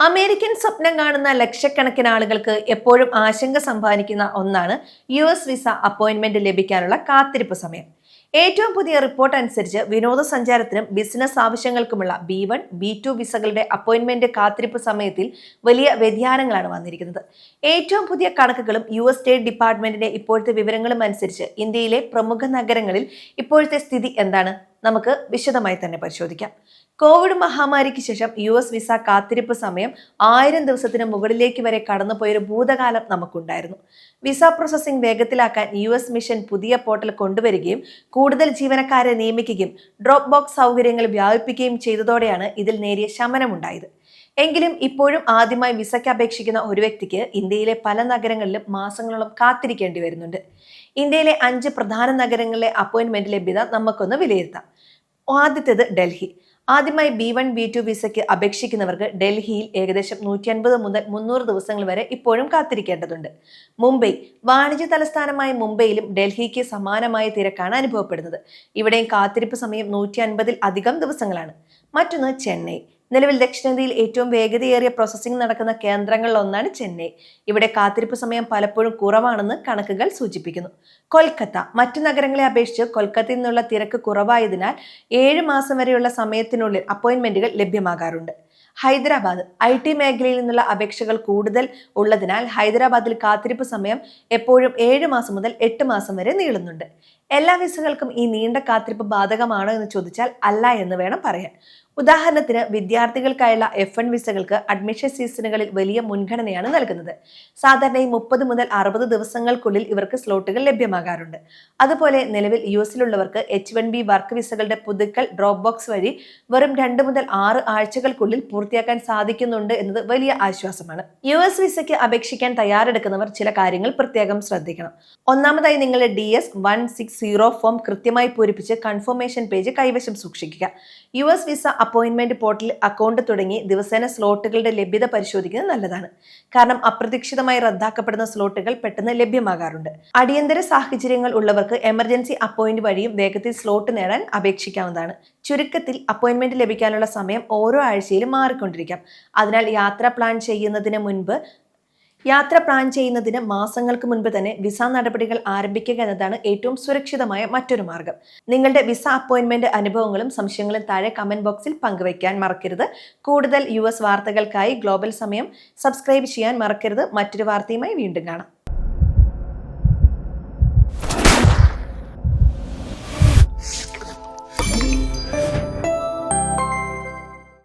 American സ്വപ്നം കാണുന്ന ലക്ഷക്കണക്കിന് ആളുകൾക്ക് എപ്പോഴും ആശങ്ക സമ്പാദിക്കുന്ന ഒന്നാണ് US വിസ അപ്പോയിന്റ്മെന്റ് ലഭിക്കാനുള്ള കാത്തിരിപ്പ് സമയം. ഏറ്റവും പുതിയ റിപ്പോർട്ട് അനുസരിച്ച് വിനോദസഞ്ചാരത്തിനും ബിസിനസ് ആവശ്യങ്ങൾക്കുമുള്ള B1, B2 വിസകളുടെ അപ്പോയിന്റ്മെന്റ് കാത്തിരിപ്പ് സമയത്തിൽ വലിയ വ്യതിയാനങ്ങളാണ് വന്നിരിക്കുന്നത്. ഏറ്റവും പുതിയ കണക്കുകളും US സ്റ്റേറ്റ് ഡിപ്പാർട്ട്മെന്റിന്റെ ഇപ്പോഴത്തെ വിവരങ്ങളും അനുസരിച്ച് ഇന്ത്യയിലെ പ്രമുഖ നഗരങ്ങളിൽ ഇപ്പോഴത്തെ സ്ഥിതി എന്താണ്? നമുക്ക് വിശദമായി തന്നെ പരിശോധിക്കാം. കോവിഡ് മഹാമാരിക്ക് ശേഷം US വിസ കാത്തിരിപ്പ് സമയം 1000 ദിവസത്തിന് മുകളിലേക്ക് വരെ കടന്നുപോയൊരു ഭൂതകാലം നമുക്കുണ്ടായിരുന്നു. വിസ പ്രോസസ്സിംഗ് വേഗത്തിലാക്കാൻ US മിഷൻ പുതിയ പോർട്ടൽ കൊണ്ടുവരികയും കൂടുതൽ ജീവനക്കാരെ നിയമിക്കുകയും ഡ്രോപ്പ് ബോക്സ് സൗകര്യങ്ങൾ വ്യാപിപ്പിക്കുകയും ചെയ്തതോടെയാണ് ഇതിൽ നേരിയ ശമനമുണ്ടായത്. എങ്കിലും ഇപ്പോഴും ആദ്യമായി വിസയ്ക്ക് അപേക്ഷിക്കുന്ന ഒരു വ്യക്തിക്ക് ഇന്ത്യയിലെ പല നഗരങ്ങളിലും മാസങ്ങളോളം കാത്തിരിക്കേണ്ടി വരുന്നുണ്ട്. ഇന്ത്യയിലെ 5 പ്രധാന നഗരങ്ങളിലെ അപ്പോയിന്റ്മെന്റ് ലഭ്യത നമുക്കൊന്ന് വിലയിരുത്താം. ആദ്യത്തേത് ഡൽഹി. ആദ്യമായി B1, B2 വിസയ്ക്ക് അപേക്ഷിക്കുന്നവർക്ക് ഡൽഹിയിൽ ഏകദേശം 150 മുതൽ 300 ദിവസങ്ങൾ വരെ ഇപ്പോഴും കാത്തിരിക്കേണ്ടതുണ്ട്. മുംബൈ. വാണിജ്യ തലസ്ഥാനമായ മുംബൈയിലും ഡൽഹിക്ക് സമാനമായ തിരക്കാണ് അനുഭവപ്പെടുന്നത്. ഇവിടെയും കാത്തിരിപ്പ് സമയം 150-ൽ അധികം ദിവസങ്ങളാണ്. മറ്റൊന്ന് ചെന്നൈ. നിലവിൽ ദക്ഷിണേന്ത്യയിൽ ഏറ്റവും വേഗതയേറിയ പ്രോസസ്സിംഗ് നടക്കുന്ന കേന്ദ്രങ്ങളിൽ ഒന്നാണ് ചെന്നൈ. ഇവിടെ കാത്തിരിപ്പ് സമയം പലപ്പോഴും കുറവാണെന്ന് കണക്കുകൾ സൂചിപ്പിക്കുന്നു. കൊൽക്കത്ത. മറ്റു നഗരങ്ങളെ അപേക്ഷിച്ച് കൊൽക്കത്തയിൽ നിന്നുള്ള തിരക്ക് കുറവായതിനാൽ 7 മാസം വരെയുള്ള സമയത്തിനുള്ളിൽ അപ്പോയിന്റ്മെന്റുകൾ ലഭ്യമാകാറുണ്ട്. ഹൈദരാബാദ്. IT മേഖലയിൽ നിന്നുള്ള അപേക്ഷകൾ കൂടുതൽ ഉള്ളതിനാൽ ഹൈദരാബാദിൽ കാത്തിരിപ്പ് സമയം എപ്പോഴും 7 മാസം മുതൽ 8 മാസം വരെ നീളുന്നുണ്ട്. എല്ലാ വിസകൾക്കും ഈ നീണ്ട കാത്തിരിപ്പ് ബാധകമാണോ എന്ന് ചോദിച്ചാൽ അല്ല എന്ന് വേണം പറയാൻ. ഉദാഹരണത്തിന് വിദ്യാർത്ഥികൾക്കായുള്ള F1 വിസകൾക്ക് അഡ്മിഷൻ സീസണുകളിൽ വലിയ മുൻഗണനയാണ് നൽകുന്നത്. സാധാരണ 30 മുതൽ 60 ദിവസങ്ങൾക്കുള്ളിൽ ഇവർക്ക് സ്ലോട്ടുകൾ ലഭ്യമാകാറുണ്ട്. അതുപോലെ നിലവിൽ US-ലുള്ളവർക്ക് H1B വർക്ക് വിസകളുടെ പുതുക്കൽ ഡ്രോപ്പ് ബോക്സ് വഴി വെറും 2 മുതൽ 6 ആഴ്ചകൾക്കുള്ളിൽ പൂർത്തിയാക്കാൻ സാധിക്കുന്നുണ്ട് എന്നത് വലിയ ആശ്വാസമാണ്. US വിസയ്ക്ക് അപേക്ഷിക്കാൻ തയ്യാറെടുക്കുന്നവർ ചില കാര്യങ്ങൾ പ്രത്യേകം ശ്രദ്ധിക്കണം. ഒന്നാമതായി നിങ്ങളുടെ DS-160 ഫോം കൃത്യമായി പൂരിപ്പിച്ച് കൺഫർമേഷൻ പേജ് കൈവശം സൂക്ഷിക്കുക. US visa appointment portal account തുടങ്ങി ദിവസേന സ്ലോട്ടുകളുടെ ലഭ്യത പരിശോധിക്കുന്നത് നല്ലതാണ്. കാരണം അപ്രതീക്ഷിതമായി റദ്ദാക്കപ്പെടുന്ന സ്ലോട്ടുകൾ പെട്ടെന്ന് ലഭ്യമാകാറുണ്ട്. അടിയന്തര സാഹചര്യങ്ങൾ ഉള്ളവർക്ക് എമർജൻസി അപ്പോയിന്റ് വഴിയും വേഗത്തിൽ സ്ലോട്ട് നേടാൻ അപേക്ഷിക്കാവുന്നതാണ്. ചുരുക്കത്തിൽ അപ്പോയിന്റ്മെന്റ് ലഭിക്കാനുള്ള സമയം ഓരോ ആഴ്ചയിലും മാറിക്കൊണ്ടിരിക്കാം. അതിനാൽ യാത്ര പ്ലാൻ ചെയ്യുന്നതിന് മാസങ്ങൾക്ക് മുൻപ് തന്നെ വിസ നടപടികൾ ആരംഭിക്കുക എന്നതാണ് ഏറ്റവും സുരക്ഷിതമായ മറ്റൊരു മാർഗം. നിങ്ങളുടെ വിസ അപ്പോയിന്റ്മെന്റ് അനുഭവങ്ങളും സംശയങ്ങളും താഴെ കമന്റ് ബോക്സിൽ പങ്കുവയ്ക്കാൻ മറക്കരുത്. കൂടുതൽ US വാർത്തകൾക്കായി ഗ്ലോബൽ സമയം സബ്സ്ക്രൈബ് ചെയ്യാൻ മറക്കരുത്. മറ്റൊരു വാർത്തയുമായി വീണ്ടും കാണാം.